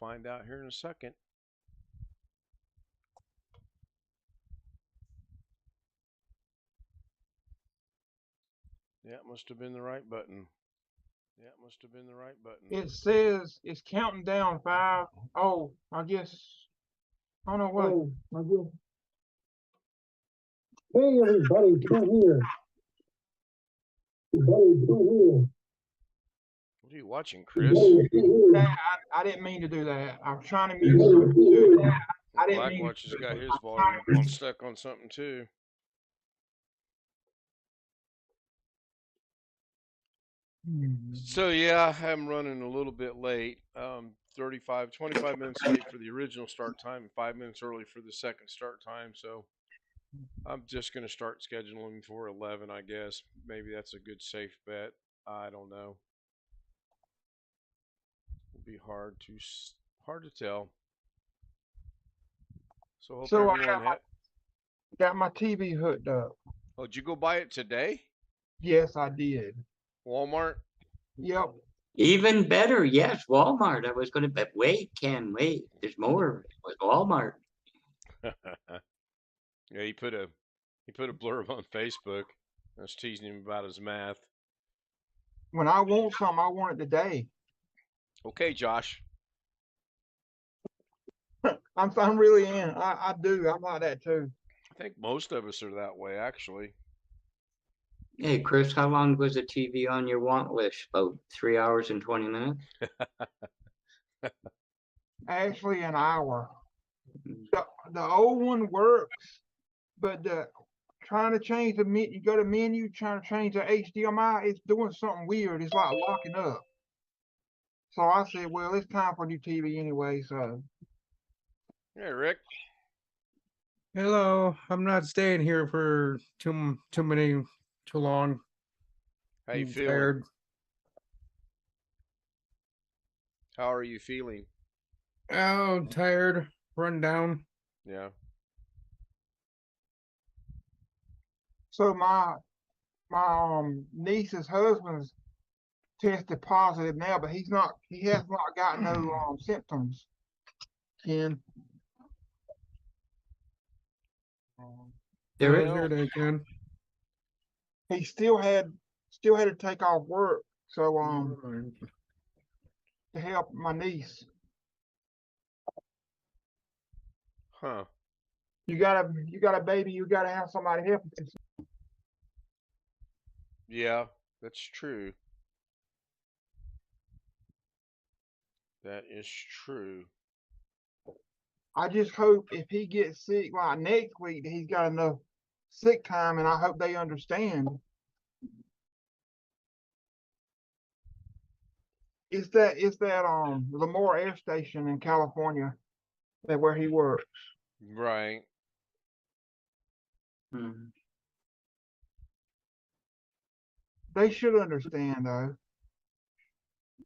find out here in a second. Yeah, it must have been the right button. Yeah, it must have been the right button. It says it's counting down 5. Oh, I guess I don't know what. Oh, I guess. Hey, everybody, come here. Everybody, come here. What are you watching, Chris? I didn't mean to do that. I was trying to mute something too. I didn't mean Blackwatch has to. got his volume stuck on something too. So yeah, I'm running a little bit late. 25 minutes late for the original start time and 5 minutes early for the second start time. So I'm just going to start scheduling for 11, I guess. Maybe that's a good safe bet. I don't know. It'll be hard to tell. So hope So everyone got my TV hooked up. Oh, did you go buy it today? Yes, I did. Walmart? Yep. Even better, yes, Walmart. I was going to, but wait, Ken, wait. There's more. It was Walmart. Yeah, he put a blurb on Facebook. I was teasing him about his math. When I want something, I want it today. Okay, Josh. I'm really in. I do. I'm like that too. I think most of us are that way, actually. Hey, Chris, how long was the TV on your want list? About 3 hours and 20 minutes? Actually, an hour. The old one works, but trying to change the menu, you go to menu, trying to change the HDMI, it's doing something weird. It's like locking up. So I said, well, it's time for a new TV anyway. So. Hey, Rick. Hello. I'm not staying here for too long. How you I'm feeling? tired. How are you feeling? Oh, tired, run down. Yeah. So my niece's husband's tested positive now, but he has not got no symptoms. Ken. There How's is. your day, Ken? He still had to take off work, so to help my niece. Huh. You got a baby, you gotta have somebody help you. Yeah, that's true. That is true. I just hope if he gets sick like next week that he's got enough sick time, and I hope they understand. It's that Lemoore Air Station in California, that where he works. Right. They should understand though.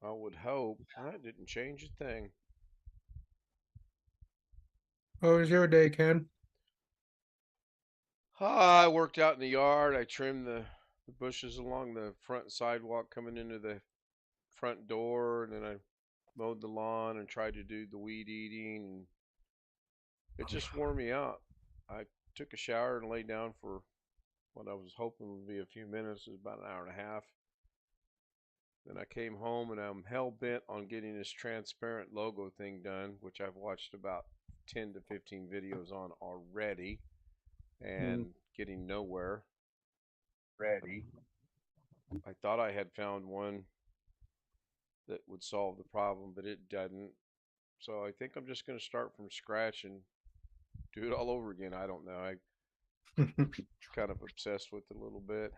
I would hope. That didn't change a thing. How was your day, Ken? I worked out in the yard. I trimmed the bushes along the front sidewalk coming into the front door, and then I mowed the lawn and tried to do the weed eating. It just wore me out. I took a shower and laid down for what I was hoping would be a few minutes. It was about an hour and a half. Then I came home and I'm hell bent on getting this transparent logo thing done, which I've watched about 10 to 15 videos on already and getting nowhere. I thought I had found one that would solve the problem, but it doesn't. So I think I'm just going to start from scratch and do it all over again. I don't know. I'm kind of obsessed with it a little bit.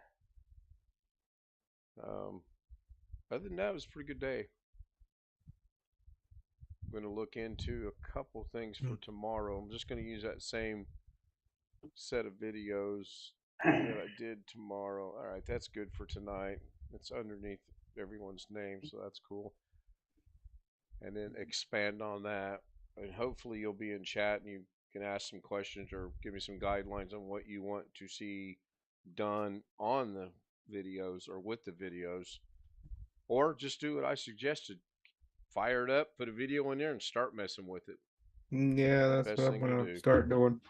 Other than that, it was a pretty good day. I'm going to look into a couple things for tomorrow. I'm just going to use that same set of videos that I did tomorrow. All right, that's good for tonight. It's underneath everyone's name, so that's cool. And then expand on that. And hopefully you'll be in chat and you can ask some questions or give me some guidelines on what you want to see done on the videos or with the videos. Or just do what I suggested. fire it up, put a video in there, and start messing with it. Yeah, that's Best what I'm thing to gonna do. start doing.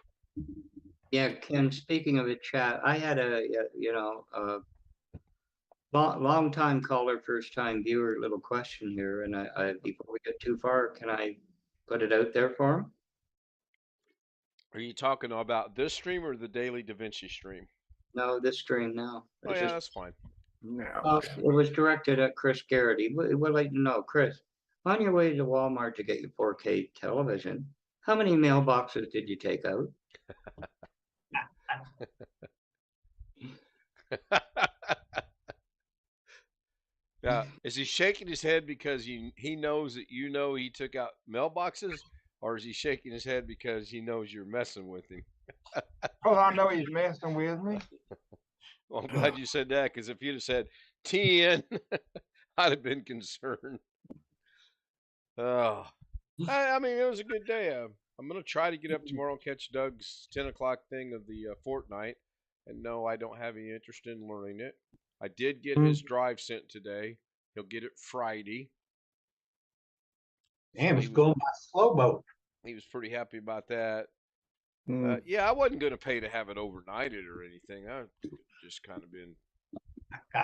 Yeah, Ken, speaking of the chat, I had a long time caller, first time viewer little question here. And I before we get too far, can I put it out there for him? Are you talking about this stream or the daily Da Vinci stream? No, this stream now. Oh yeah, that's fine. No. It was directed at Chris Garrity. Would like to know, Chris, on your way to Walmart to get your 4K television, how many mailboxes did you take out? Is he shaking his head because he knows that you know he took out mailboxes, or is he shaking his head because he knows you're messing with him? Oh, I know he's messing with me. Well, I'm glad you said that, because if you'd have said 10, I'd have been concerned. Oh, I mean, it was a good day. I'm going to try to get up tomorrow and catch Doug's 10 o'clock thing of the Fortnite. And no, I don't have any interest in learning it. I did get his drive sent today. He'll get it Friday. Damn, So it's going by slow boat. he was pretty happy about that. Mm. Yeah, I wasn't going to pay to have it overnighted or anything. I just kind of been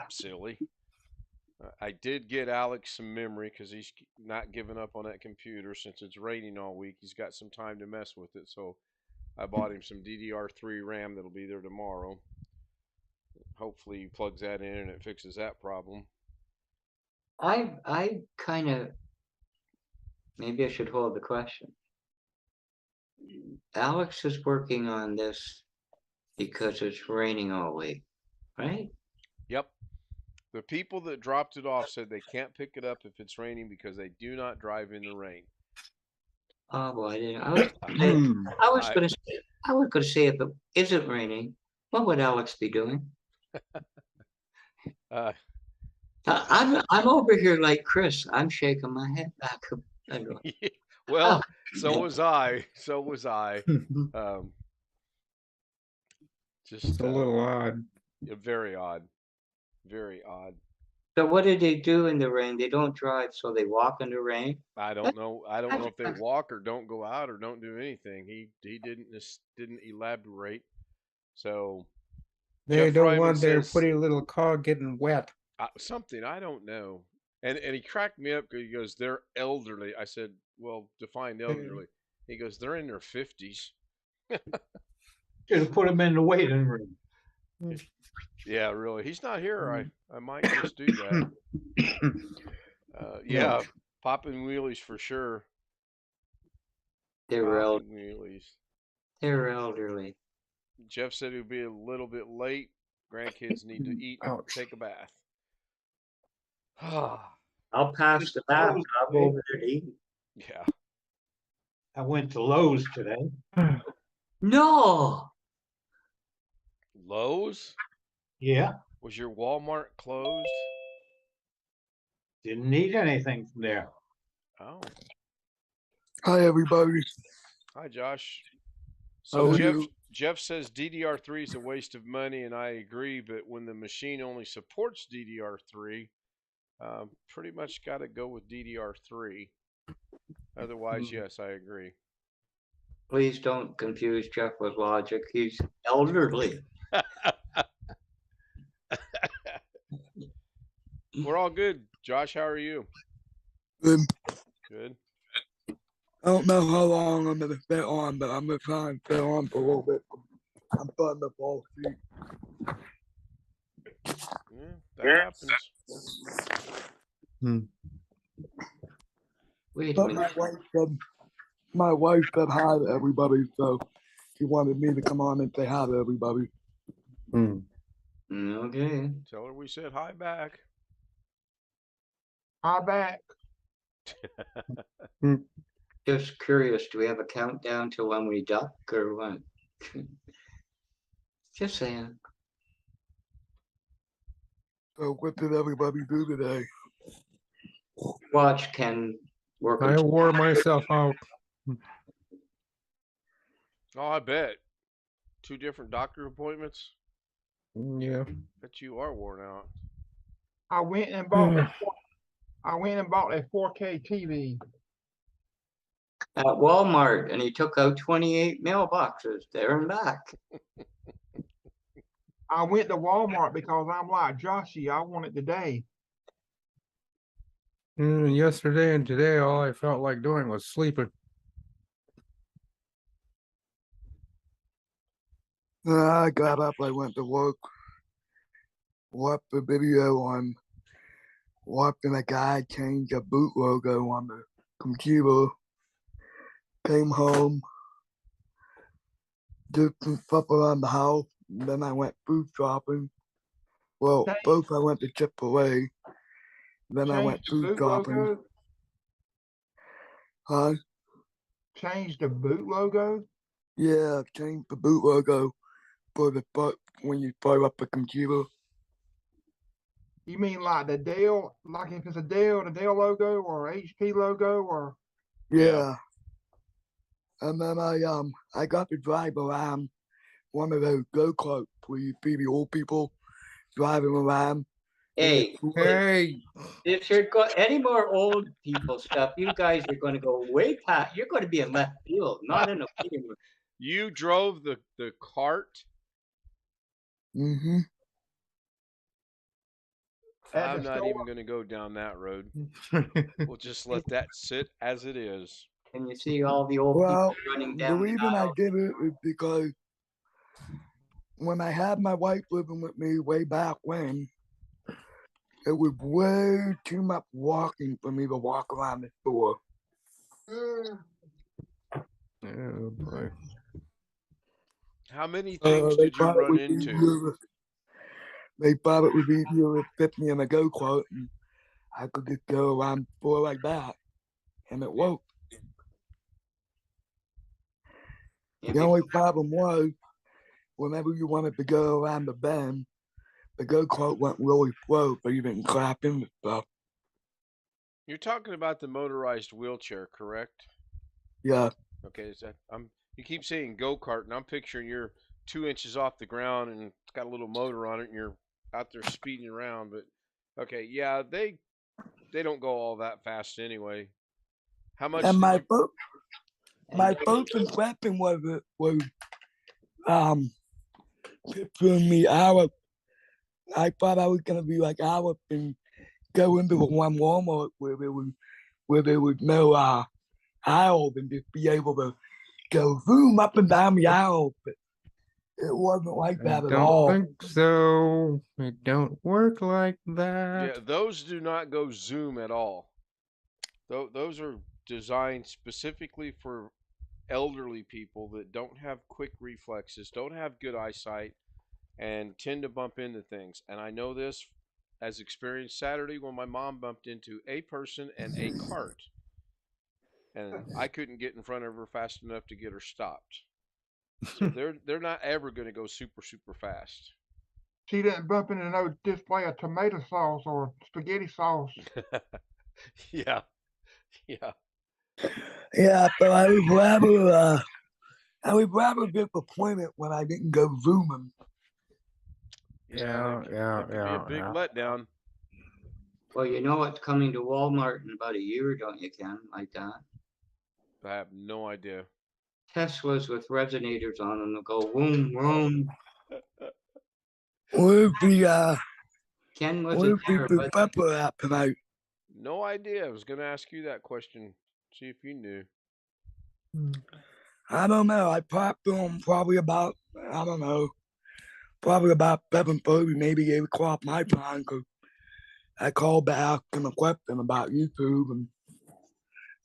silly. I did get Alex some memory because he's not giving up on that computer since it's raining all week. He's got some time to mess with it, so I bought him some DDR3 RAM that'll be there tomorrow. Hopefully he plugs that in and it fixes that problem. I kind of, maybe I should hold the question. Alex is working on this because it's raining all week, right? Yep. The people that dropped it off said they can't pick it up if it's raining because they do not drive in the rain. Oh boy, I didn't. I was gonna say if it isn't raining, what would Alex be doing? I'm over here like Chris. I'm shaking my head back. Well, so was I. So was I. Just It's a little odd. very odd. Very odd. So what did they do in the rain? They don't drive, so they walk in the rain. I don't know. I don't know if they walk or don't go out or don't do anything. He didn't elaborate. So They Jeff don't Ryman want their says pretty little car getting wet. something I don't know. And he cracked me up because he goes, "They're elderly." I said, "Well, define elderly." He goes, "They're in their 50s." Just put them in the waiting room. Yeah, really. He's not here. I might just do that. Yeah, popping wheelies for sure. They're Popping wheelies. They're elderly. Jeff said he'll be a little bit late. Grandkids need to eat and take a bath. I'll pass the bath. I'll go over there to eat. Yeah. I went to Lowe's today. No. Lowe's? Yeah, Was your Walmart closed? didn't need anything from there. Oh. Hi, everybody. Hi, Josh. How So are you? Jeff says DDR3 is a waste of money, and I agree. But when the machine only supports DDR3, pretty much got to go with DDR3. Otherwise, yes, I agree. Please don't confuse Jeff with logic. He's elderly. We're all good. Josh, how are you? Good. Good. I don't know how long I'm gonna stay on, but I'm gonna try and stay on for a little bit. I'm starting to fall asleep. Yeah, that happens. Wait a But minute. my wife said hi to everybody, so she wanted me to come on and say hi to everybody. Okay. Tell her we said hi back. Hi back. Just curious, do we have a countdown to when we duck or what? Just saying. So what did everybody do today? Watch Ken work. I wore myself out. Oh, I bet. 2 different doctor appointments? Yeah. Bet you are worn out. I went and bought I went and bought a 4K TV. At Walmart, and he took out 28 mailboxes there and back. I went to Walmart because I'm like Joshy. I want it today. Yesterday and today, all I felt like doing was sleeping. I got up, I went to work, watched the video on watching a guy change a boot logo on the computer, came home, did some stuff around the house, and then I went food shopping. Well, Change, both I went to Chick-fil-A, then I change went the food boot shopping. logo. Huh? Change the boot logo. Yeah, changed the boot logo for the but when you fire up the computer. You mean like the Dell, like if it's a Dell, the Dell logo or HP logo or Yeah. And then I got to drive around one of those go-karts where you see the old people driving around. Hey, Hey, if you're any more old people stuff, you guys are going to go way past. You're going to be in left field, not in a waiting room. You drove the cart? Mm-hmm. at I'm the not store? even going to go down that road. We'll just let that sit as it is. And you see all the old Well, people running the down the reason I aisle. did it is because when I had my wife living with me way back when, it was way too much walking for me to walk around the store. oh boy. How many things They did you thought it run was into? easier. They thought it was easier to fit me in a go-kart, and I could just go around the store like that, and it worked. Yeah, The only problem was, whenever you wanted to go around the bend, the go-kart went really slow, so you didn't crap into stuff. You're talking about the motorized wheelchair, correct? Yeah. Okay, is that you keep saying go-kart and I'm picturing you're 2 inches off the ground and it's got a little motor on it and you're out there speeding around, but okay, yeah, they don't go all that fast anyway. How much And did you my first impression was um picturing me out. I thought I was gonna be like Alice and go into the one Walmart where there was no aisle and just be able to go zoom up and down the aisle, but it wasn't like I that at don't all. think so. It don't work like Yeah, that. those do not go zoom at all. Those are designed specifically for elderly people that don't have quick reflexes, don't have good eyesight, and tend to bump into things. And I know this as experienced Saturday when my mom bumped into a person and a cart, and I couldn't get in front of her fast enough to get her stopped. So they're not ever going to go super fast. She didn't bump into no display of tomato sauce or spaghetti sauce. Yeah, yeah. Yeah, but I was rather disappointed when I didn't go zooming. Yeah, that could be a big Yeah. letdown. well, you know what's coming to Walmart in about a year, don't you, Ken? Like that. I have no idea. Teslas with resonators on them that go boom, boom. Where's Ken wasn't there, the but pepper at tonight? No idea. I was going to ask you that question. See if you knew. I don't know. I popped on probably about, I don't know, probably about 7:30, maybe 8 o'clock my time, because I called back and a question about YouTube, and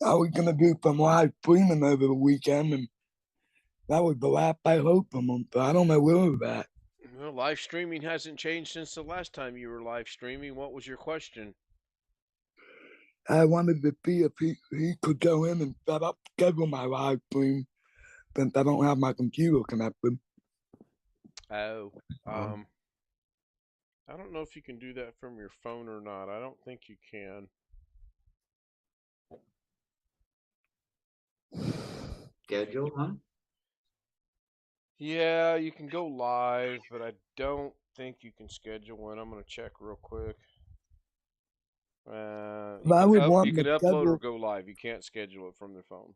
I was going to do some live streaming over the weekend, and that was the last I heard from them, so I don't know where it's at. Well, live streaming hasn't changed since the last time you were live streaming. What was your question? I wanted to see if he could go in and schedule my live stream, since I don't have my computer connected. Oh, I don't know if you can do that from your phone or not. I don't think you can. schedule, huh? Yeah, you can go live, but I don't think you can schedule one. I'm going to check real quick. You I can would up, want you can to upload or schedule, go live. You can't schedule it from the phone.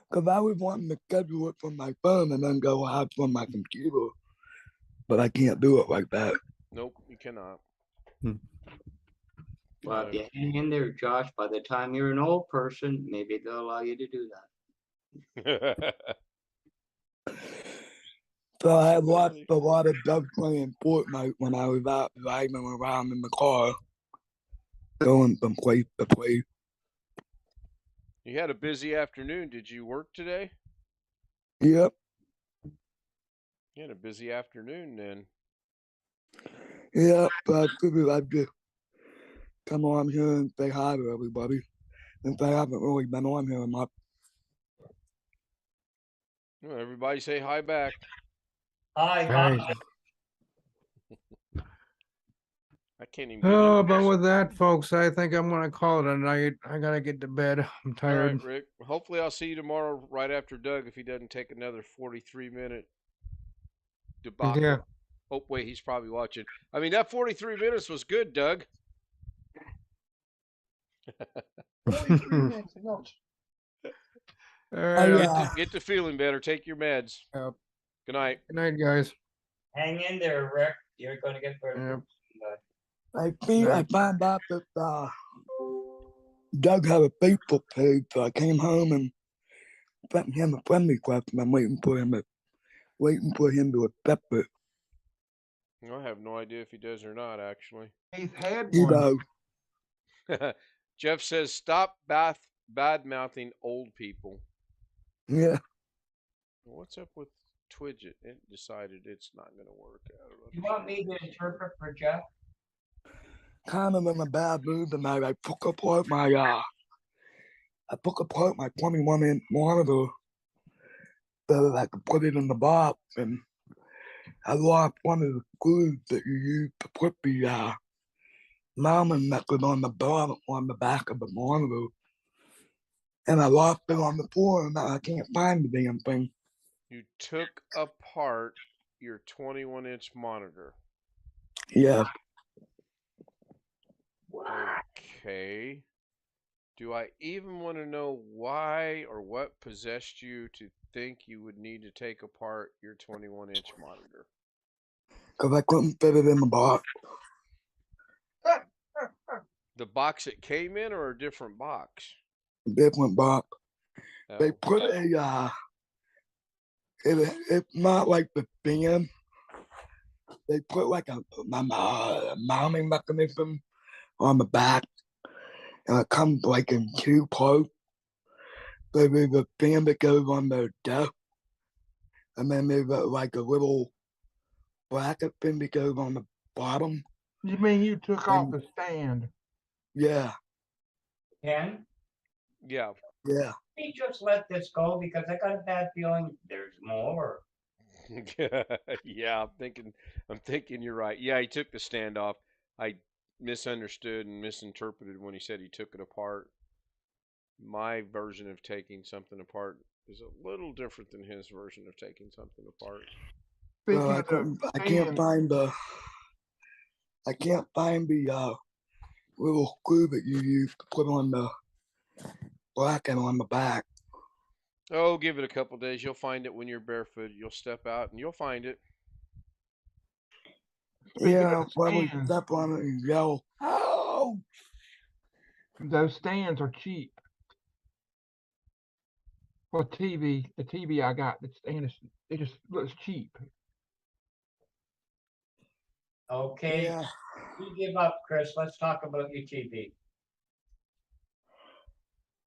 because I would want to schedule it from my phone and then go live from my computer, but I can't do it like that. Nope, you cannot. Well, if you hang in there, Josh, by the time you're an old person, maybe they'll allow you to do that. So I watched Possibility. a lot of Doug playing Fortnite when I was out driving around in the car, going from place to place. You had a busy afternoon. Did you work today? Yep, You had a busy afternoon then. yep. But I figured I'd just come on here and say hi to everybody, since I haven't really been on here much. Well, everybody say hi back. Hi, Hey. I can't even get Oh, in. but with that, folks, I think I'm gonna call it a night. I gotta get to bed. I'm All tired. right, Rick. Hopefully, I'll see you tomorrow right after Doug if he doesn't take another 43-minute debacle. Yeah. Oh, wait, he's probably watching. I mean, that 43 minutes was good, Doug. 43 minutes. No, All right. Get to feeling better. Take your meds. Yep. Good night. Good night, guys. hang in there, Rick. You're going to get better. Yep. I found out that Doug had a Facebook page, so I came home and sent him a friend request, and I'm waiting for him to accept it. I have no idea if he does or not, actually. he's had He one. does. Jeff says, stop bad mouthing old people. Yeah. What's up with Twidget? It decided it's not going to work. I don't know. You want me to interpret for Jeff? Kind of in a bad mood tonight. I took apart my 21-inch monitor so that I could put it in the box, and I lost one of the screws that you use to put the mounting method on the bottom, on the back of the monitor. And I lost it on the floor, and now I can't find the damn thing. You took apart your 21-inch monitor. Yeah. Okay. Do I even want to know why or what possessed you to think you would need to take apart your 21-inch monitor? Because I couldn't fit it in the box. The box it came in or a different box? Different box. Oh. They put it's not like the fan. They put like a mounting mechanism on the back, and it comes like in two parts. So there's a fan that goes on the desk, and then there's like a little bracket thing that goes on the bottom. You mean you took off And- the stand? Yeah, Ken? Yeah. yeah. We just let this go because I got a bad feeling there's more. Yeah, I'm thinking you're right. Yeah, he took the stand off. I misunderstood and misinterpreted when he said he took it apart. My version of taking something apart is a little different than his version of taking something apart. Speaking I of can't find the little screw that you use to put on the bracket on the back. Oh, give it a couple days. You'll find it when you're barefoot. You'll step out and you'll find it. Speaking Yeah, of when we stands, step on it and yell, "Oh!" those stands are cheap. For TV, the TV I got, the stand is, it just looks cheap. Okay, Yeah. you give up, Chris. Let's talk about your TV.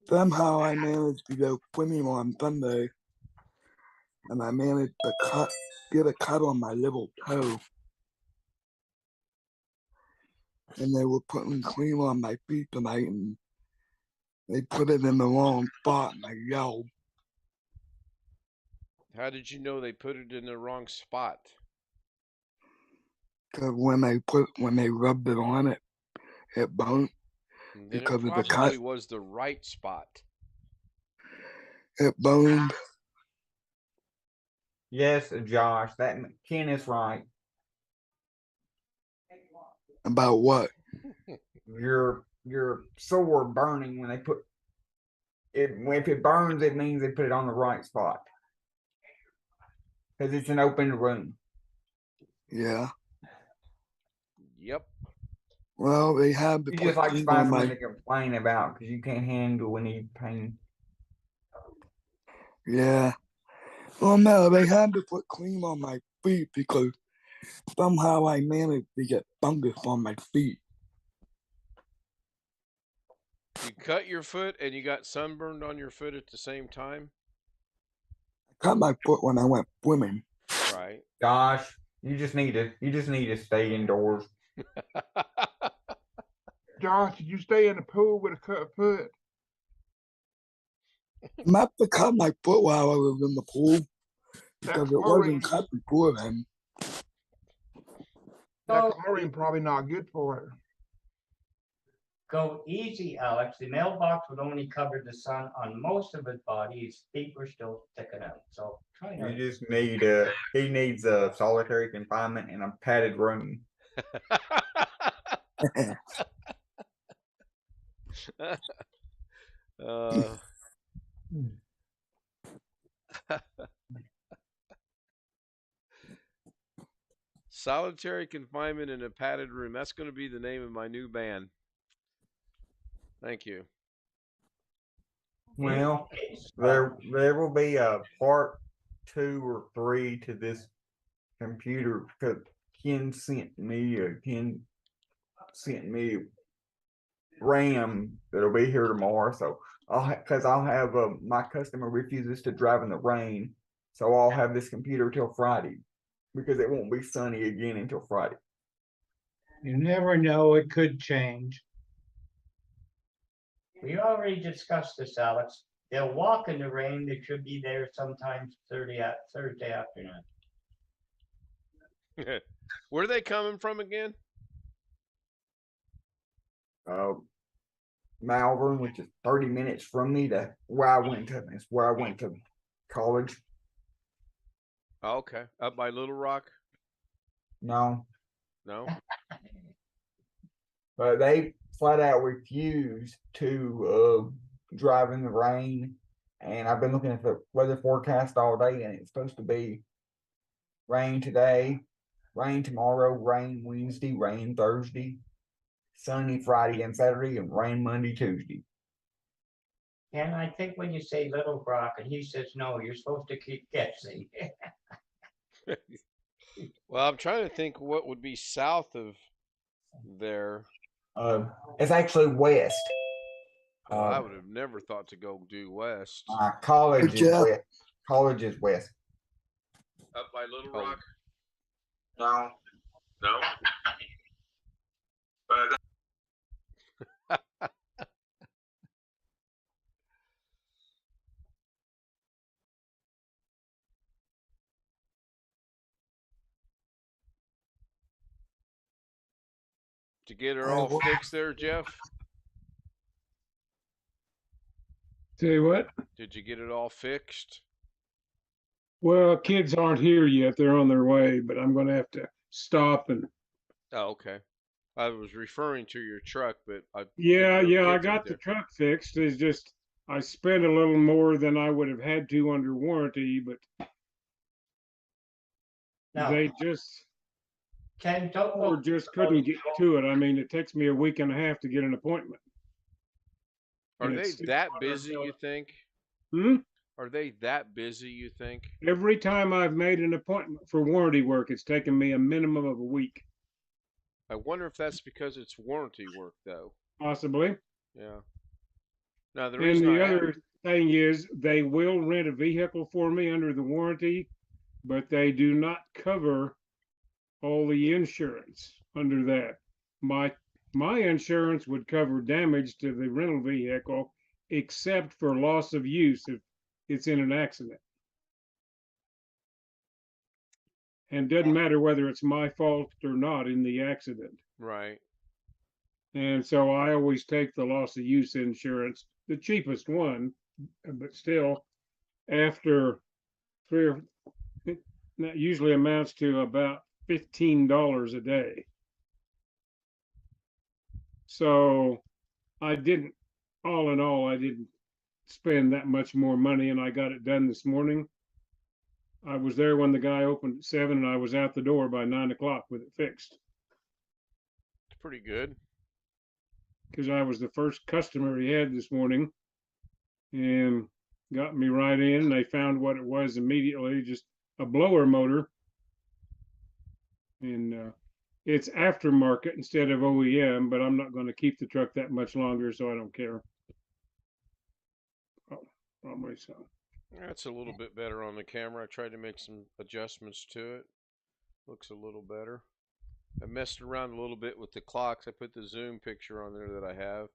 Somehow I managed to go swimming on Sunday, and I managed to get a cut on my little toe. And they were putting cream on my feet tonight, and they put it in the wrong spot, and I yelled. How did you know they put it in the wrong spot? Because when they rubbed it on it, it burnt. And then Because it of the cut. probably was the right spot. It burned. Yes, Josh, that Ken is right. About what? your sore burning when they put it. If it burns, it means they put it on the right spot because it's an open room. Yeah. Yep. Well, they have to You put just like to clean on find something my. to complain about because you can't handle any pain. Yeah. Well, no, they had to put cream on my feet because somehow I managed to get fungus on my feet. You cut your foot and you got sunburned on your foot at the same time? I cut my foot when I went swimming. Right. Gosh, you just need to stay indoors. Josh, did you stay in the pool with a cut foot? I must have cut my foot while I was in the pool That because it chlorine, wasn't cut before then. that Go, chlorine probably not good for it. go easy, Alex. The mailbox would only cover the sun on most of his body. His feet were still sticking out. So try not. You just need he needs a solitary confinement in a padded room. uh, solitary confinement in a padded room. That's going to be the name of my new band. Thank you. Well, there will be a part 2 or 3 to this computer because Ken sent me RAM that'll be here tomorrow. So I'll have my customer refuses to drive in the rain, so I'll have this computer till Friday because it won't be sunny again until Friday. You never know, it could change. We already discussed this, Alex. They'll walk in the rain. They should be there sometimes Thursday afternoon. Where are they coming from again? Malvern, which is 30 minutes from me to where I went to. It's where I went to college. Oh, okay. Up by Little Rock? No, No? but they flat out refused to drive in the rain. And I've been looking at the weather forecast all day, and it's supposed to be rain today, rain tomorrow, rain Wednesday, rain Thursday, sunny Friday and Saturday, and rain Monday, Tuesday. And I think when you say Little Rock and he says no, you're supposed to keep guessing. Well, I'm trying to think what would be south of there. It's actually west. Oh, I would have never thought to go due west. College Hey, is Jeff. west. College is west. Up by Little Rock? No. No. To get her all fixed there, Jeff? Say what? Did you get it all fixed? Well, kids aren't here yet. They're on their way, but I'm going to have to stop and. Oh, okay. I was referring to your truck, but Yeah, I kids got aren't the there. truck fixed. It's just I spent a little more than I would have had to under warranty, but Now, they just Ken, don't or go. just couldn't get to it. I mean, it takes me a week and a half to get an appointment. Are And they it's that busy, you think? Hmm? Are they that busy, you think? Every time I've made an appointment for warranty work, it's taken me a minimum of a week, I wonder if that's because it's warranty work, though. possibly. Yeah. Now, the And reason the I other thing is they will rent a vehicle for me under the warranty, but they do not cover all the insurance under that. My insurance would cover damage to the rental vehicle except for loss of use if it's in an accident. And doesn't matter whether it's my fault or not in the accident. right. And so I always take the loss of use insurance, the cheapest one, but still after that usually amounts to about $15 a day. So I didn't, all in all, I didn't spend that much more money, and I got it done this morning. I was there when the guy opened at 7, and I was out the door by 9 o'clock with it fixed, It's pretty good. because I was the first customer he had this morning, and got me right in. They found what it was immediately, just a blower motor. And it's aftermarket instead of OEM, but I'm not going to keep the truck that much longer, so I don't care. Oh, probably so. That's a little bit better on the camera. I tried to make some adjustments to it. Looks a little better. I messed around a little bit with the clocks. I put the zoom picture on there that I have.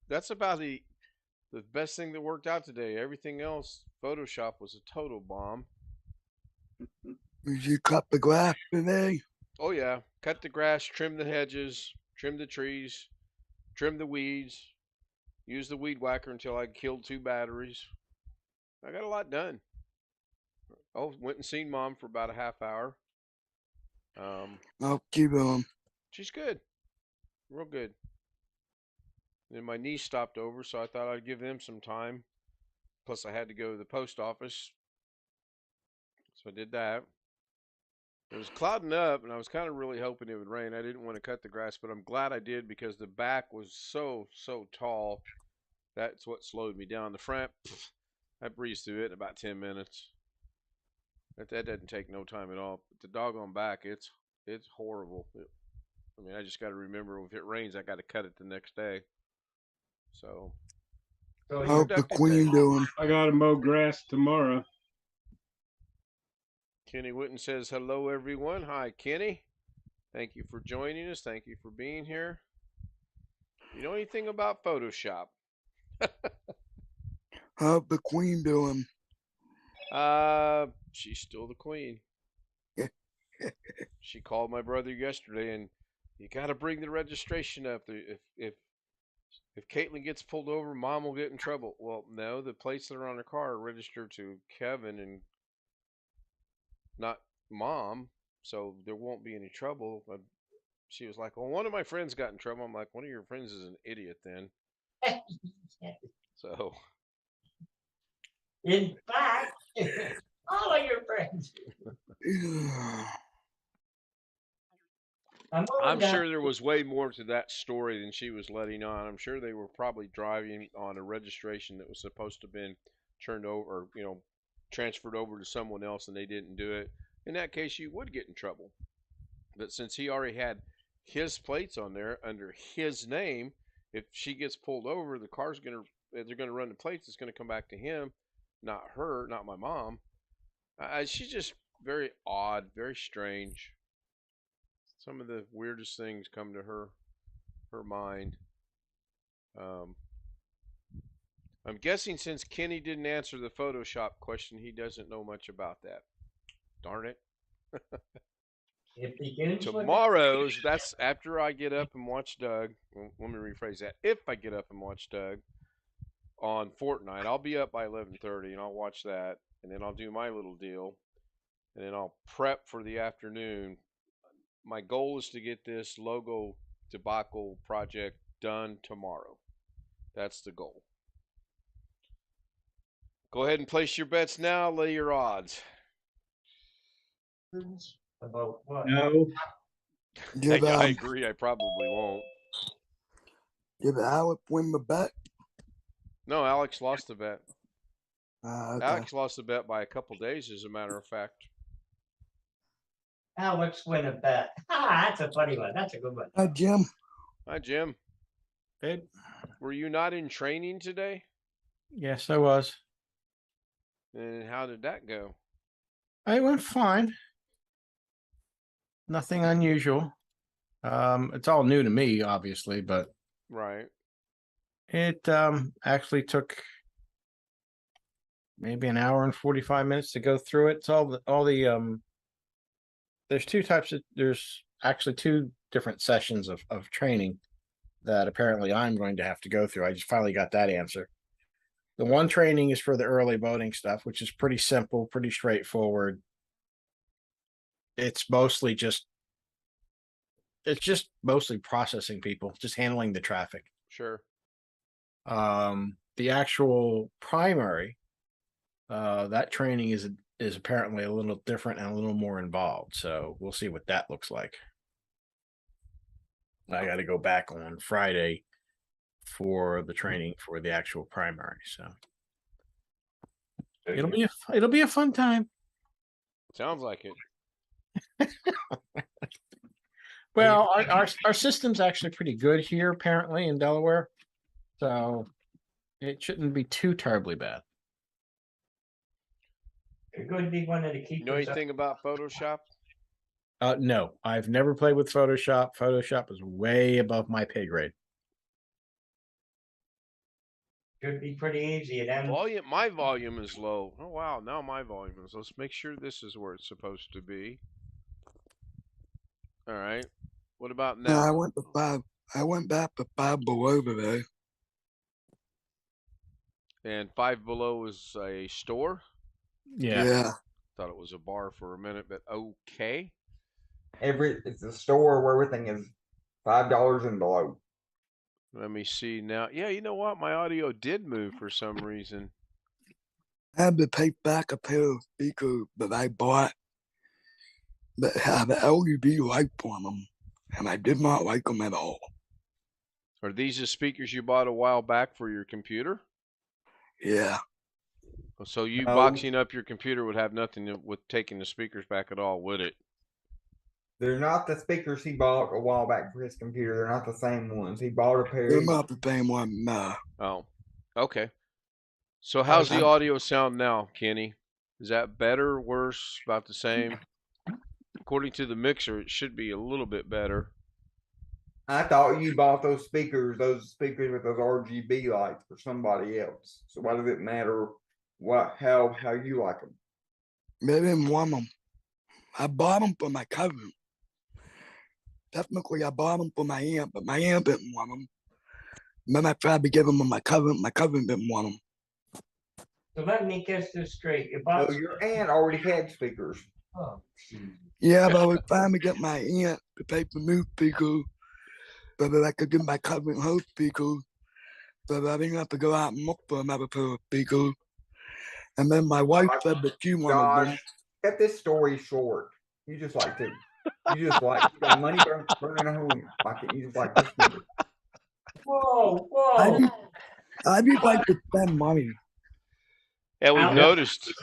That's about the best thing that worked out today. Everything else, Photoshop was a total bomb. Did you cut the grass today? Oh yeah, cut the grass, trim the hedges, trim the trees, trim the weeds, use the weed whacker until I killed 2 batteries. I got a lot done. Oh, went and seen Mom for about a half hour. I'll keep on. She's good, real good. Then my niece stopped over, so I thought I'd give them some time. Plus, I had to go to the post office, so I did that. It was clouding up, and I was kind of really hoping it would rain. I didn't want to cut the grass, but I'm glad I did because the back was so tall. That's what slowed me down. The front, I breezed through it in about 10 minutes. That doesn't take no time at all. But the doggone back, it's horrible. I mean, I just got to remember if it rains, I got to cut it the next day. So, How's the queen doing? I got to mow grass tomorrow. Kenny Witten says, hello, everyone. Hi, Kenny. Thank you for joining us. Thank you for being here. You know anything about Photoshop? How's the queen doing? She's still the queen. She called my brother yesterday, and you got to bring the registration up. If Caitlin gets pulled over, Mom will get in trouble. Well, no, the plates that are on her car are registered to Kevin and not Mom, so there won't be any trouble. She was like, well, one of my friends got in trouble. I'm like, one of your friends is an idiot then. So. In fact, all of your friends. I'm sure there was way more to that story than she was letting on. I'm sure they were probably driving on a registration that was supposed to have been turned over, or, transferred over to someone else, and they didn't do it. In that case, you would get in trouble. But since he already had his plates on there under his name, if she gets pulled over, the car's they're gonna run the plates. It's gonna come back to him, not her, not my mom. She's just very odd, very strange. Some of the weirdest things come to her mind. I'm guessing since Kenny didn't answer the Photoshop question, he doesn't know much about that. Darn it. Tomorrow's, that's after I get up and watch Doug. Well, let me rephrase that. If I get up and watch Doug on Fortnite, I'll be up by 11:30 and I'll watch that, and then I'll do my little deal, and then I'll prep for the afternoon. My goal is to get this logo debacle project done tomorrow. That's the goal. Go ahead and place your bets now. Lay your odds. About what? No. I agree. I probably won't. Did Alex win the bet? No, Alex lost the bet. Okay. Alex lost the bet by a couple days, as a matter of fact. Alex win a bet. That's a funny one. That's a good one. Hi, Jim. Hi, Jim. Hey, Were you not in training today? yes, I was. And how did that go? It went fine. Nothing unusual. It's all new to me, obviously, but Right. it actually took maybe an hour and 45 minutes to go through it. It's all the there's actually 2 different sessions of training that apparently I'm going to have to go through. I just finally got that answer. The one training is for the early boating stuff, which is pretty simple, pretty straightforward. It's mostly just it's just mostly processing people, just handling the traffic. Sure. The actual primary, that training is apparently a little different and a little more involved. So we'll see what that looks like. I got to go back on Friday for the training for the actual primary. So it'll be a fun time. Sounds like it. Well, our system's actually pretty good here, apparently, in Delaware. So it shouldn't be too terribly bad. You're going to be one of the You keepers. know anything about Photoshop? No, I've never played with Photoshop. Photoshop is way above my pay grade. Should be pretty easy. And then My volume is low. Oh wow, now my volume is. Let's make sure this is where it's supposed to be. All right. What about No, I now? went to five. I went back to 5 below today. And 5 Below is a store. Yeah. Thought it was a bar for a minute, but okay. It's a store where everything is $5 and below. Let me see now. Yeah, you know what? My audio did move for some reason. I had to take back a pair of speakers that I bought that have an LED light on them, and I did not like them at all. Are these the speakers you bought a while back for your computer? Yeah. So you No. boxing up your computer would have nothing with taking the speakers back at all, would it? They're not the speakers he bought a while back for his computer. They're not the same ones. He bought a pair. They're not the same one, nah. Oh, okay. So how's the audio sound now, Kenny? Is that better, worse, about the same? According to the mixer, it should be a little bit better. I thought you bought those speakers with those RGB lights for somebody else. So why does it matter how you like them? They didn't want them. I bought them for my cousin. Technically, I bought them for my aunt, but my aunt didn't want them. Then I tried to give them to my cousin. My cousin didn't want them. so let me guess this straight. You So bought. your aunt already had speakers. Oh, geez. Yeah, but I was trying to get my aunt to pay for new speakers so that I could give my cousin her speakers so that I didn't have to go out and look for another pair of speakers. And then my wife said that she wanted them. Josh, cut this story short. You got money burning a hole. You just like this movie. Whoa, I whoa. just, I just like to spend money. Yeah, we've Alex? noticed.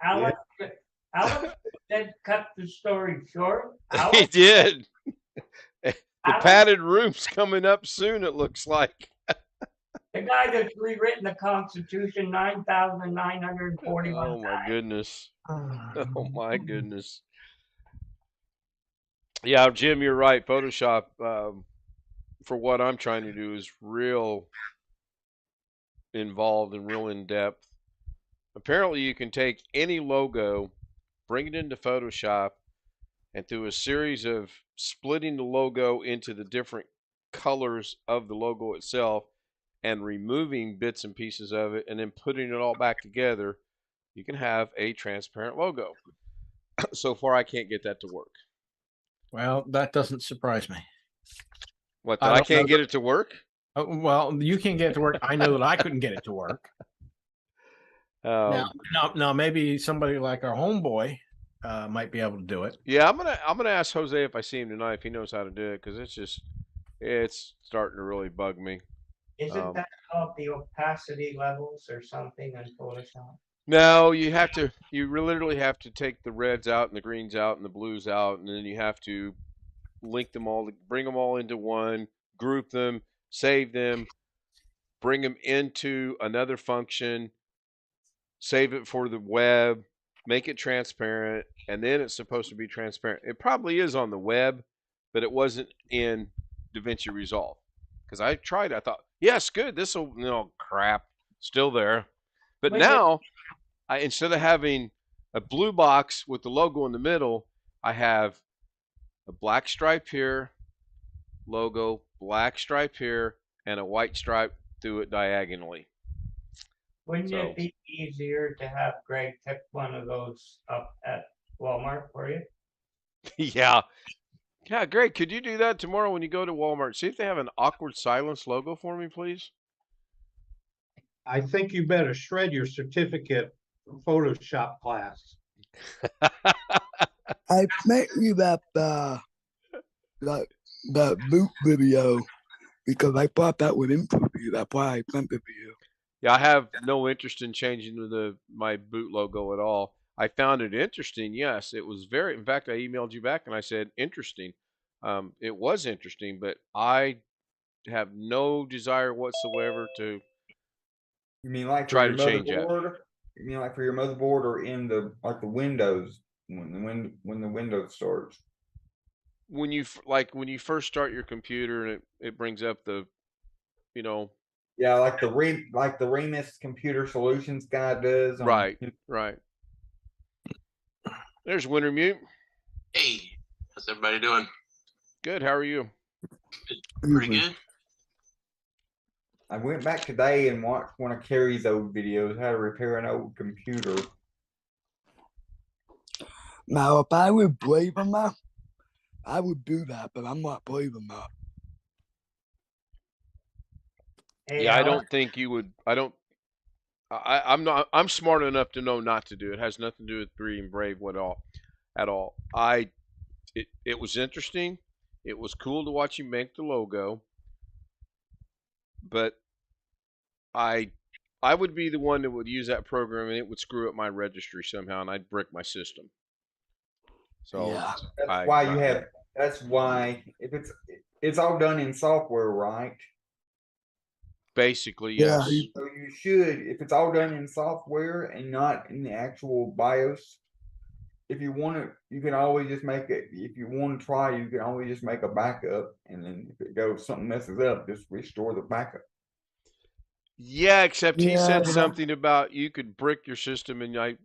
Alex said cut the story short. He Alex, did. The Alex? padded room's coming up soon, it looks like. The guy that's rewritten the Constitution 9,941 Oh my goodness. Oh my goodness. Yeah, Jim, you're right. Photoshop, for what I'm trying to do, is real involved and real in depth. Apparently, you can take any logo, bring it into Photoshop, and through a series of splitting the logo into the different colors of the logo itself and removing bits and pieces of it and then putting it all back together, you can have a transparent logo. So far, I can't get that to work. Well, that doesn't surprise me. What, that I can't get it to work? Well, you can't get it to work. I know that I couldn't get it to work. Now, maybe somebody like our homeboy might be able to do it. Yeah, I'm gonna ask Jose if I see him tonight if he knows how to do it, because it's starting to really bug me. Isn't that called the opacity levels or something in Photoshop? No, you literally have to take the reds out and the greens out and the blues out, and then you have to link them all, bring them all into one, group them, save them, bring them into another function, save it for the web, make it transparent, and then it's supposed to be transparent. It probably is on the web, but it wasn't in DaVinci Resolve. Because I tried, I thought, yes, good, this will, no, crap, still there. But now, instead of having a blue box with the logo in the middle, I have a black stripe here, logo, black stripe here, and a white stripe through it diagonally. Wouldn't it be easier to have Greg pick one of those up at Walmart for you? Yeah, Yeah, great. Could you do that tomorrow when you go to Walmart? See if they have an awkward silence logo for me, please. I think you better shred your certificate from Photoshop class. I sent you that that boot video because I thought that would interest you. That's why I sent it to you. Yeah, I have no interest in changing my boot logo at all. I found it interesting. Yes, it was very. In fact, I emailed you back and I said interesting. It was interesting, but I have no desire whatsoever to You mean like for try your to change that. motherboard? You mean like for your motherboard or in the like the Windows when the Windows starts? When you when you first start your computer and it brings up the, you know, Yeah, like the Remus Computer Solutions guy does on right, right. There's Wintermute. Hey, how's everybody doing? Good. How are you? Pretty good. I went back today and watched one of Carrie's old videos, how to repair an old computer. Now, if I was brave enough, I would do that, but I'm not brave enough. Hey, Yeah, I Alex, don't think you would. I'm not. I'm smart enough to know not to do it. It has nothing to do with being brave at all. It was interesting. It was cool to watch you make the logo, but I would be the one that would use that program and it would screw up my registry somehow and I'd brick my system. So Yeah. That's why you have. That's why if it's all done in software, right? Basically, Yeah, yes. So you should, if it's all done in software and not in the actual BIOS, if you want to, you can always just make it. If you want to try, you can always just make a backup, and then if it goes, something messes up, just restore the backup. Yeah, except he Yeah, said but something about you could brick your system, and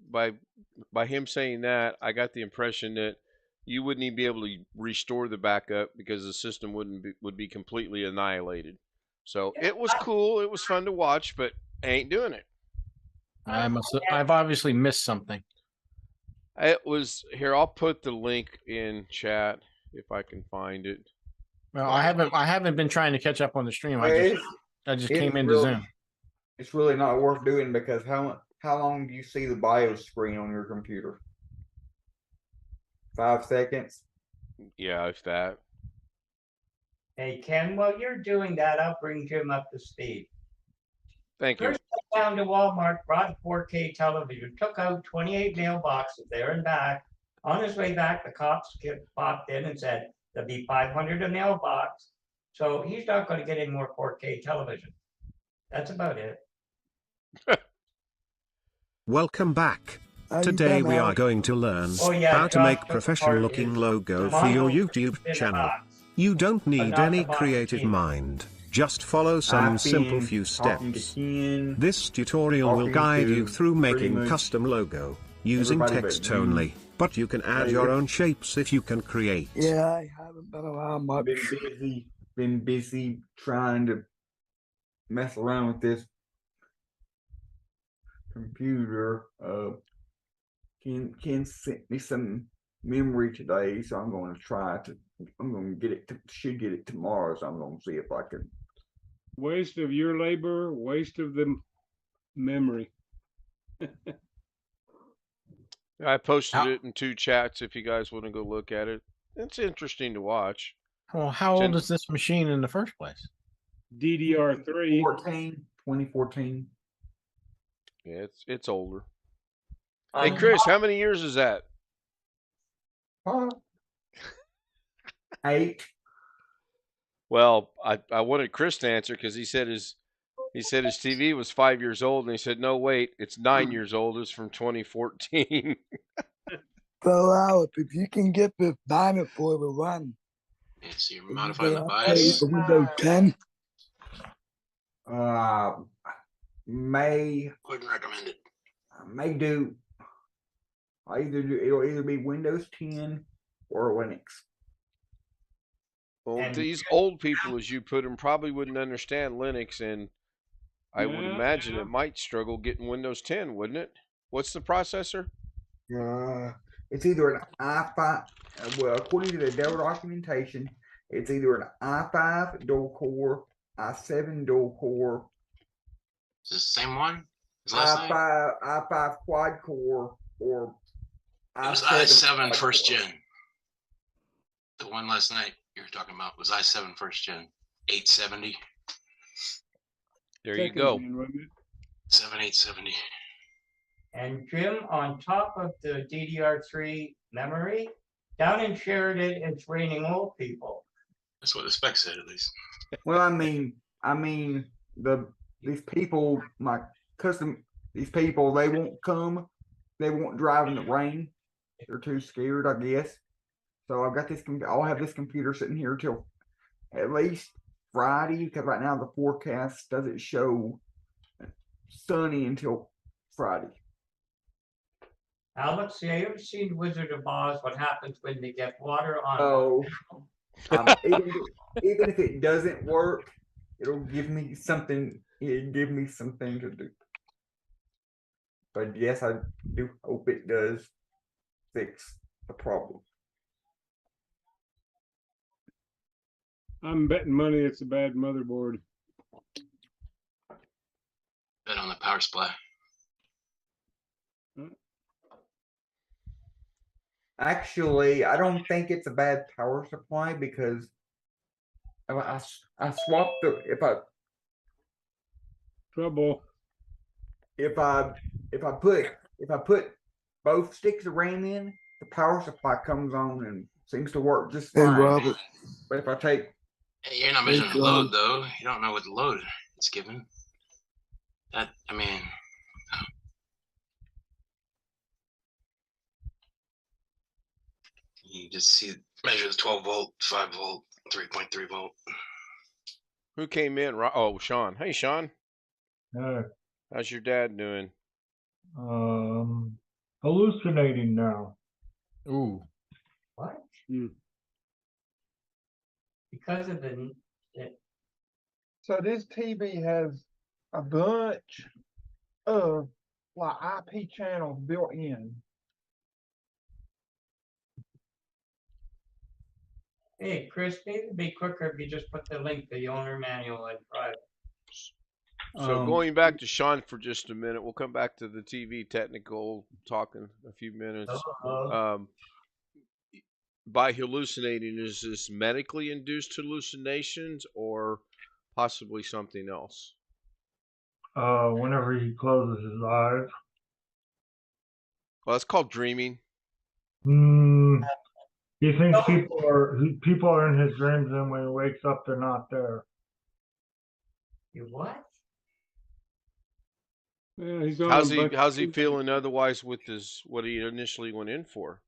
by him saying that, I got the impression that you wouldn't even be able to restore the backup because the system would be completely annihilated. So it was cool. It was fun to watch, but I ain't doing it. I've obviously missed something. It was here. I'll put the link in chat if I can find it. Well, I haven't been trying to catch up on the stream. I just came into really, Zoom. It's really not worth doing because how long do you see the BIOS screen on your computer? 5 seconds. Yeah, if that. hey, Ken, while you're doing that, I'll bring Jim up to speed. Thank you. First, went down to Walmart, brought a 4K television, took out 28 mailboxes there and back. On his way back, the cops popped in and said, there'll be 500 a mailbox. So he's not going to get any more 4K television. That's about it. Welcome back. How you Today been, we are Alex? going to learn Oh, yeah, how to Josh make took professional apart looking his logo for your model YouTube in a channel. box, You don't but need not any the box creative either. mind. Just follow some I've simple been few talking to steps. Ken, This tutorial will talking guide to you through pretty making much custom logo using everybody but text you. only, but you can add your own shapes if you can create. Yeah, I haven't been around much. Been busy trying to mess around with this computer. Ken sent me some memory today, so I'm going to try to. I'm going to get it. Should get it tomorrow, so I'm going to see if I can. Waste of your labor, waste of the memory. I posted it in 2 chats if you guys want to go look at it. It's interesting to watch. Well, how old is this machine in the first place? DDR3. 2014. Yeah, it's older. Hey Chris, how many years is that? 8. Well, I wanted Chris to answer because he said his TV was 5 years old, and he said, no, wait, it's 9 years old. It's from 2014. So, Alex, if you can get this banner for the run, Yeah, so you're modifying the play bias. the Windows 10. Wouldn't recommend it. May do. It'll either be Windows 10 or Linux. Well, And- these old people, as you put them, probably wouldn't understand Linux, and I would Yeah, imagine it might struggle getting Windows 10, wouldn't it? What's the processor? It's either an i5, well, according to the Dell documentation, it's either an i5 dual core, i7 dual core, Is it the same one as last night? i5 quad core, or It was i7 i7 quad first core. gen. The one last night you were talking about was i7 first gen, 870, There you Second go. gen, wasn't it? 7870. And Jim, on top of the DDR3 memory, down in Sheridan, it's raining old people. That's what the spec said, at least. Well, these people, these people, they won't come, they won't drive in the rain. They're too scared, I guess. So I've got this. I'll have this computer sitting here till at least Friday, because right now the forecast doesn't show sunny until Friday. Alex, have you ever seen Wizard of Oz? What happens when they get water on? Oh, even if it doesn't work, it'll give me something. It'll give me something to do. But yes, I do hope it does fix the problem. I'm betting money it's a bad motherboard. Bet on the power supply. Actually, I don't think it's a bad power supply, because I swapped the Trouble. if I put both sticks of RAM in, the power supply comes on and seems to work just Hey, fine. Robert. But if I take Hey, you're not Hey, measuring the load, John. though. You don't know what the load it's given. That, I mean, you just see, measure the 12 volt, 5 volt, 3.3 volt. Who came in? Oh, Sean. Hey, Sean. Uh, How's your dad doing? hallucinating now. Ooh. What? Hmm. Because of So this TV has a bunch of like IP channels built in. Hey, Chris, maybe it'd be quicker if you just put the link to the owner manual in private. So going back to Sean for just a minute, we'll come back to the TV technical talk in a few minutes. By hallucinating, is this medically induced hallucinations or possibly something else? Whenever he closes his eyes. Well, it's called dreaming. He thinks people are in his dreams, and when he wakes up, they're not there. You what? Yeah, he's on How's he feeling otherwise with what he initially went in for?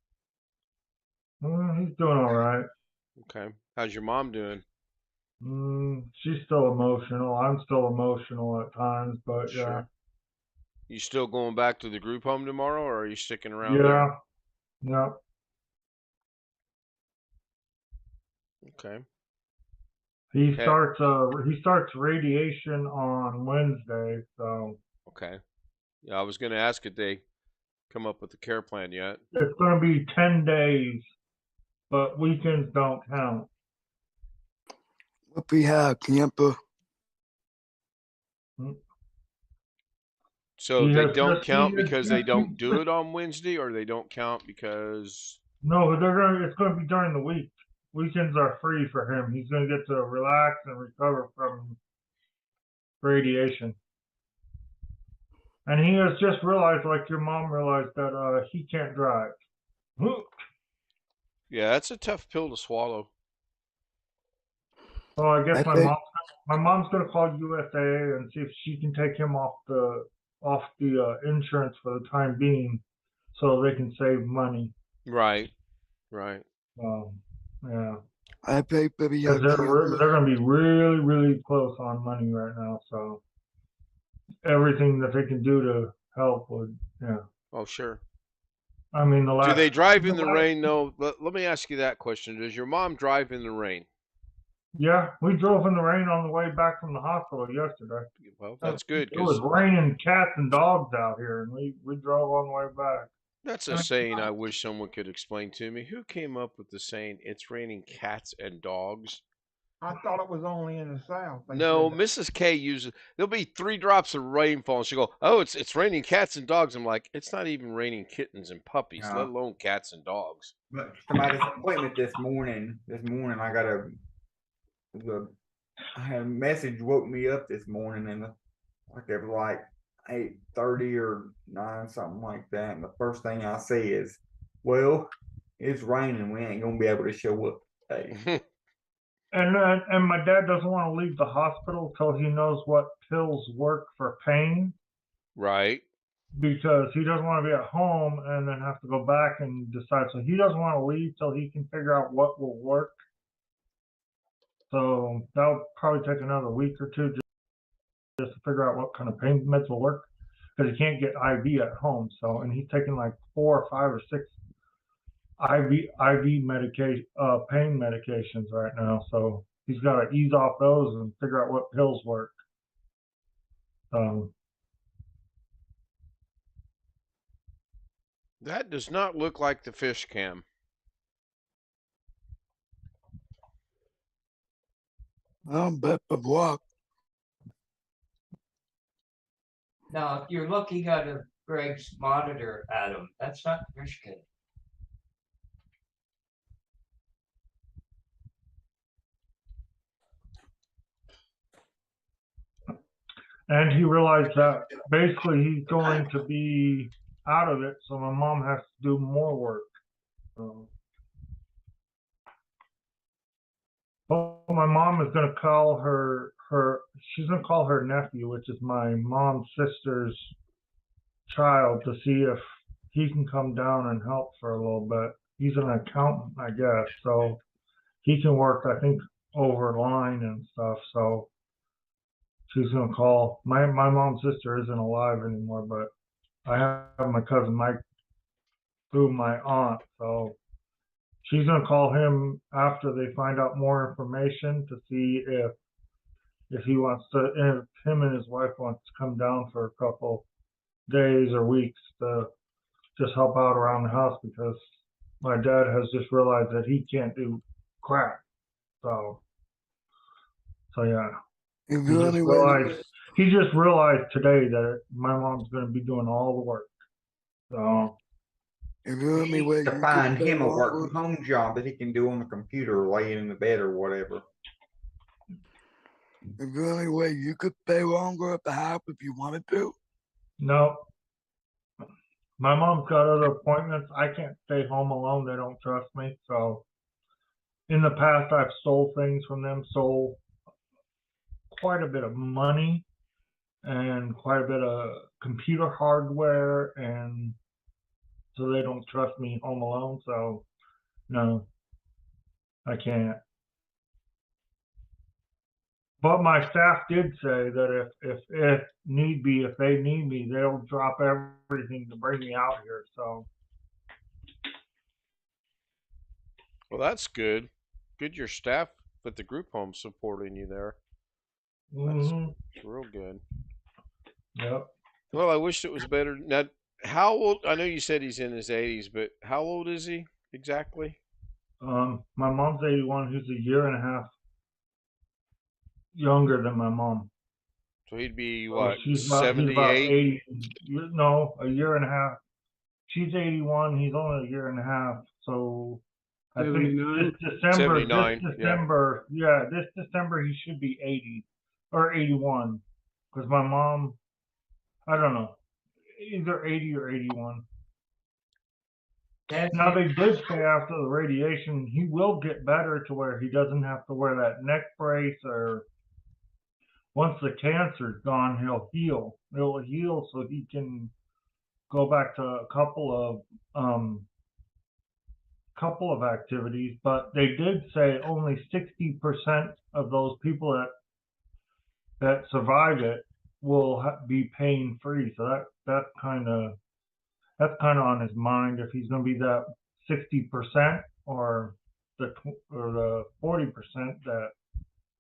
He's doing all right. Okay. How's your mom doing? She's still emotional. I'm still emotional at times, but Sure. yeah. You still going back to the group home tomorrow, or are you sticking around Yeah. there? Yeah. Okay. He starts radiation on Wednesday, so Okay. Yeah, I was going to ask if they come up with a care plan yet. it's going to be 10 days, but weekends don't count. What we have, camper? So they don't count because they don't do it on Wednesday, or they don't count because No, it's going to be during the week. Weekends are free for him. He's going to get to relax and recover from radiation. And he has just realized, like your mom realized, that he can't drive. yeah, that's a tough pill to swallow. So I guess my mom's going to call USAA and see if she can take him off the insurance for the time being, so they can save money. Right. Yeah. I pay for the They're going to be really, really close on money right now. So everything that they can do to help would, yeah. Oh, sure. I mean, do they drive in the rain though? Let me ask you that question. Does your mom drive in the rain? Yeah, we drove in the rain on the way back from the hospital yesterday. Well, that's good. It was raining cats and dogs out here, and we drove on the way back. That's I a mean, saying I wish someone could explain to me. Who came up with the saying, it's raining cats and dogs? I thought it was only in the South. They No, said that. Mrs. K uses, there'll be 3 drops of rainfall, and she'll go, oh, it's raining cats and dogs. I'm like, it's not even raining kittens and puppies, let Yeah. alone cats and dogs. But to my disappointment this morning, I got I had a message woke me up this morning, and like it was like 8:30 or 9, something like that. And the first thing I see is, well, it's raining. We ain't gonna be able to show up today. And my dad doesn't want to leave the hospital till he knows what pills work for pain, Right. because he doesn't want to be at home and then have to go back and decide. So he doesn't want to leave till he can figure out what will work. So that'll probably take another week or two just to figure out what kind of pain meds will work, because he can't get IV at home. So, and he's taking like 4 or 5 or 6 IV medication, pain medications right now. So he's got to ease off those and figure out what pills work. That does not look like the fish cam. Bet the block. Now, if you're looking at Greg's monitor, Adam, that's not fish cam. And he realized that basically he's going to be out of it, so my mom has to do more work. Well, my mom is going to call she's going to call her nephew, which is my mom's sister's child, to see if he can come down and help for a little bit. He's an accountant, I guess, so he can work, I think, over line and stuff. So she's gonna call. My mom's sister isn't alive anymore, but I have my cousin Mike through my aunt, so she's gonna call him after they find out more information to see if he wants to, if him and his wife wants to come down for a couple days or weeks to just help out around the house, because my dad has just realized that he can't do crap. So yeah. He just realized today that my mom's going to be doing all the work. So He needs to find him a work from home job that he can do on the computer, laying in the bed or whatever. Is there any way you could stay longer at the house if you wanted to? No. My mom's got other appointments. I can't stay home alone. They don't trust me. So in the past, I've stole things from them, stole quite a bit of money and quite a bit of computer hardware, and so they don't trust me home alone. So no, I can't. But my staff did say that if need be, if they need me, they'll drop everything to bring me out here. So Well, that's good. Good your staff at the group home supporting you there. That's real good. Yep. Well, I wish it was better. Now, how old? I know you said he's in his 80s, but how old is he exactly? My mom's 81. He's a year and a half younger than my mom. So he'd be So what? he's about 78? 80. No, a year and a half. She's 81. He's only a year and a half. So I think 79? this December, 79, this December he should be 80 or 81. Because my mom, I don't know, either 80 or 81. Now they did say after the radiation he will get better to where he doesn't have to wear that neck brace, or once the cancer's gone, he'll heal. It'll heal so he can go back to a couple of activities. But they did say only 60% of those people that survive it will be pain free. So that's kind of on his mind, if he's going to be that 60% or the 40% that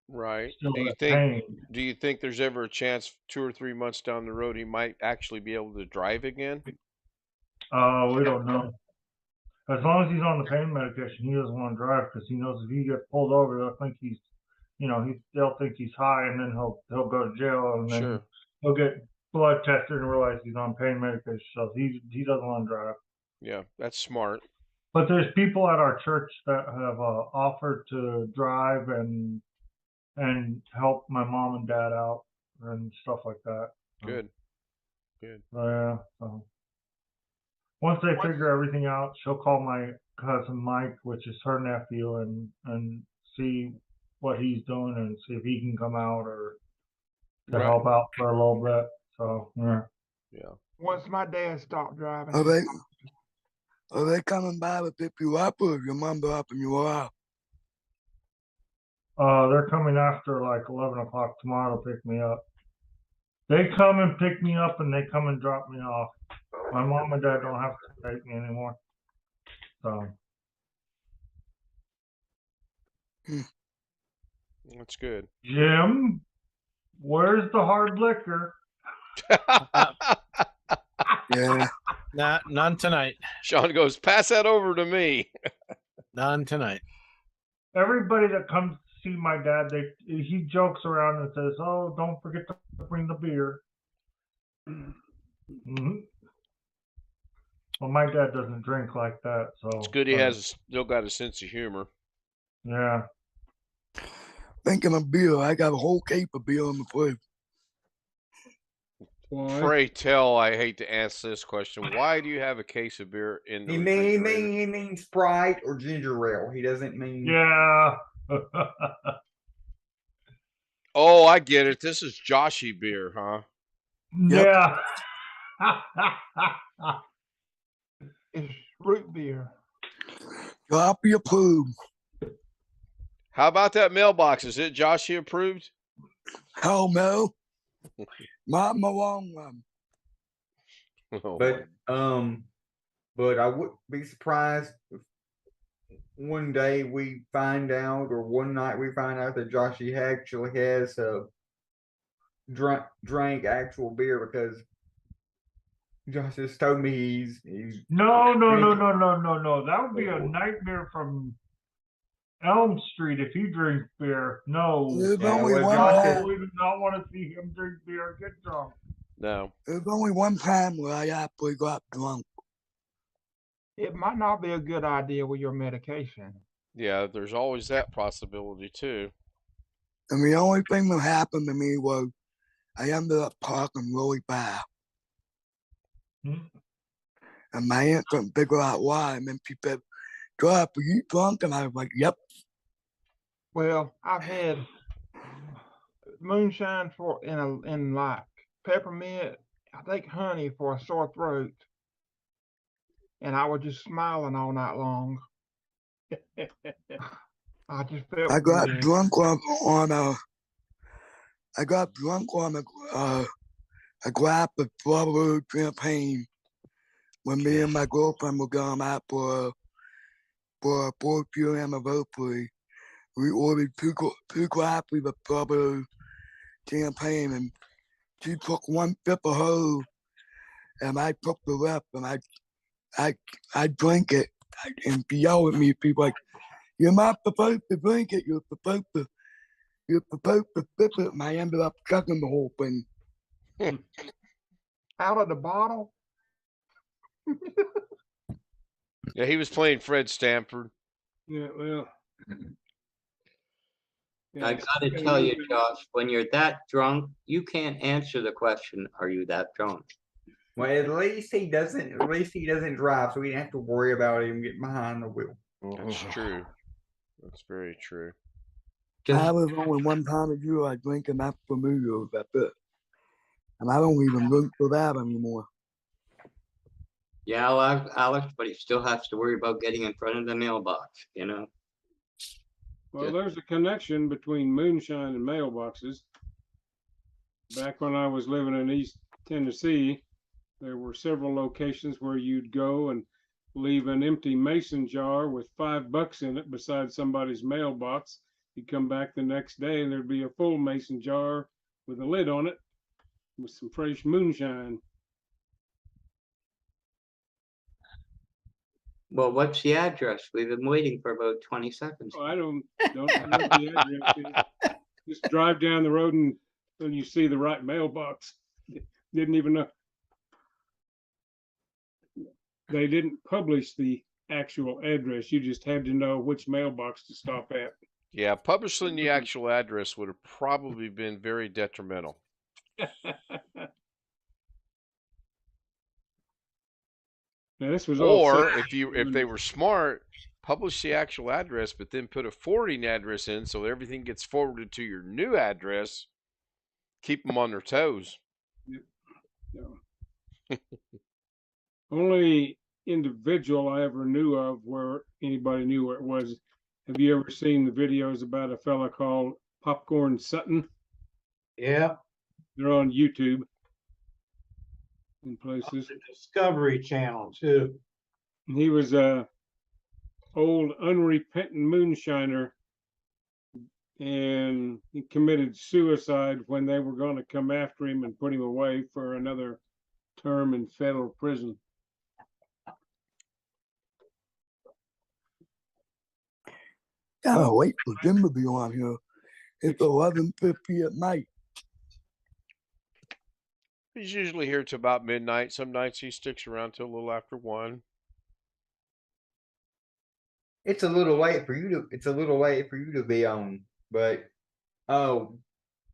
Right. still Do you has think pain. do you think there's ever a chance 2 or 3 months down the road he might actually be able to drive again? We don't know. As long as he's on the pain medication, he doesn't want to drive because he knows if he gets pulled over, they'll think he's, they'll think he's high, and then he'll go to jail, and then Sure. he'll get blood tested and realize he's on pain medication. So he doesn't want to drive. Yeah, that's smart. But there's people at our church that have offered to drive and help my mom and dad out and stuff like that. Good. Good. So, yeah. So once they figure everything out, she'll call my cousin Mike, which is her nephew, and see what he's doing and see if he can come out or to Right. help out for a little bit. So yeah. Yeah. Once my dad stopped driving, Are they coming by to pick you up, or is your mom dropping you off? They're coming after like 11 o'clock tomorrow to pick me up. They come and pick me up, and they come and drop me off. My mom and dad don't have to take me anymore. So That's good. Jim, where's the hard liquor? Yeah. None tonight. Sean goes, pass that over to me. None tonight. Everybody that comes to see my dad, he jokes around and says, "Oh, don't forget to bring the beer." Mm-hmm. Well, my dad doesn't drink like that, so It's good he has still got a sense of humor. Yeah. Thinking of beer, I got a whole cape of beer in the fridge. Pray tell, I hate to ask this question. Why do you have a case of beer in the refrigerator? He means Sprite or ginger ale. He doesn't mean. Yeah. Oh, I get it. This is Joshy beer, huh? Yeah. it's root beer. Copy approved. How about that mailbox? Is it Joshy approved? Hell no. Not my long one. Oh, But I wouldn't be surprised if one day we find out, or one night we find out that Joshy actually has drank actual beer, because Josh just told me he's No. That would be a nightmare from Elm Street if he drinks beer. No. There's Yeah, only well, one Josh time. We do not want to see him drink beer and get drunk. no. There's only one time where I actually got drunk. It might not be a good idea with your medication. Yeah, there's always that possibility too. And the only thing that happened to me was I ended up talking really bad. And my aunt couldn't figure out why. And then she said, "God, are you drunk?" And I was like, "Yep." Well, I've had moonshine in like peppermint, I think honey for a sore throat, and I was just smiling all night long. I just felt I got good. drunk on a glass of strawberry champagne when me and my girlfriend were going out for a 4th-year anniversary. We ordered two glasses of strawberry champagne, and she took 1/5 of hers, and I took the rest, and I drank it, and she yelled at me. People like, "You're not supposed to drink it. You're supposed to sip it." And I ended up chugging the whole thing. Out of the bottle. Yeah, he was playing Fred Stanford. Yeah, well. I gotta tell you, Josh, when you're that drunk, you can't answer the question, "Are you that drunk?" Well, at least he doesn't drive, so we didn't have to worry about him getting behind the wheel. That's true. That's very true. I was only one time a year I drink enough for New Year's, that's it. And I don't even drink for that anymore. Yeah, Alex, but he still has to worry about getting in front of the mailbox, you know? Well, there's a connection between moonshine and mailboxes. Back when I was living in East Tennessee, there were several locations where you'd go and leave an empty mason jar with $5 in it beside somebody's mailbox. You'd come back the next day and there'd be a full mason jar with a lid on it with some fresh moonshine. Well, what's the address? We've been waiting for about 20 seconds. I don't know what the address is. Just drive down the road and you see the right mailbox. Didn't even know. They didn't publish the actual address. You just had to know which mailbox to stop at. Yeah, publishing the actual address would have probably been very detrimental. Now, this was all Or set. if they were smart, publish the actual address, but then put a forwarding address in so everything gets forwarded to your new address. Keep them on their toes. No. Only individual I ever knew of where anybody knew where it was. Have you ever seen the videos about a fella called Popcorn Sutton? Yeah, They're on YouTube in places. the Discovery Channel too. He was a old unrepentant moonshiner, and he committed suicide when they were going to come after him and put him away for another term in federal prison. Gotta wait for Jim to be on here. It's 11:50 at night. He's usually here till about midnight. Some nights he sticks around till a little after 1. It's a little late for you to be on, but oh,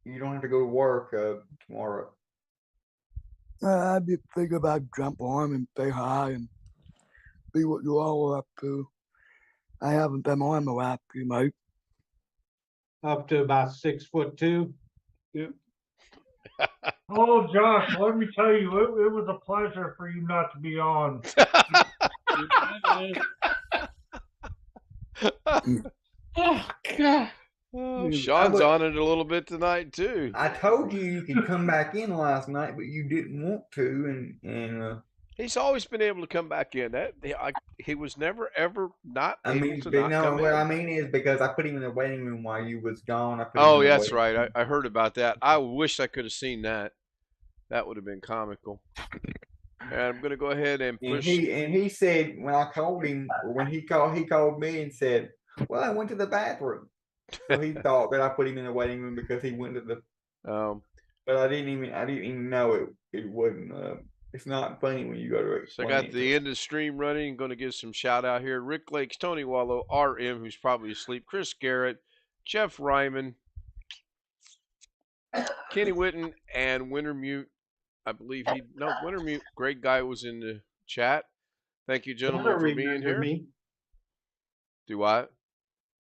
you don't have to go to work tomorrow. I'd be thinking about jump on and say hi and see what you all are up to. I haven't been on the last few nights. Up to about 6'2". Yep. Oh, Josh, let me tell you, it was a pleasure for you not to be on. Oh, God. Oh, Sean's on it a little bit tonight, too. I told you could come back in last night, but you didn't want to, and He's always been able to come back in. He was never ever not I able mean, to but not no, come what in. I mean is because I put him in the waiting room while you was gone. Oh, yeah, that's right. I heard about that. I wish I could have seen that. That would have been comical. And I'm gonna go ahead and And push. he said when I called him, or when he called me and said, "Well, I went to the bathroom." So he thought that I put him in the waiting room because he went to the. But I didn't even know it wasn't. It's not funny when you go to So I explain got the end of the stream running. Going to give some shout out here. Rick Lakes, Tony Wallow, RM, who's probably asleep, Chris Garrett, Jeff Ryman, Kenny Witten, and Wintermute. I believe Wintermute, great guy, was in the chat. Thank you, gentlemen, for being here. Me. Do what?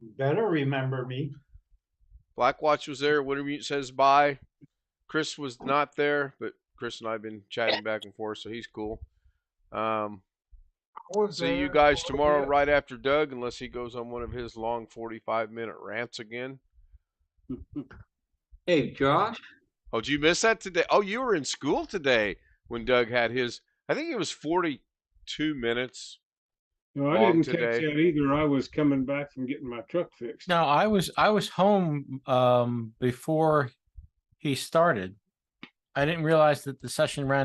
Better remember me. Blackwatch was there. Wintermute says bye. Chris was not there, but Chris and I have been chatting back and forth, so he's cool. See you guys tomorrow right after Doug, unless he goes on one of his long 45-minute rants again. Hey, Josh. Oh, did you miss that today? Oh, you were in school today when Doug had his, I think it was 42 minutes. No, I didn't catch that either. I was coming back from getting my truck fixed. No, I was home before he started. I didn't realize that the session ran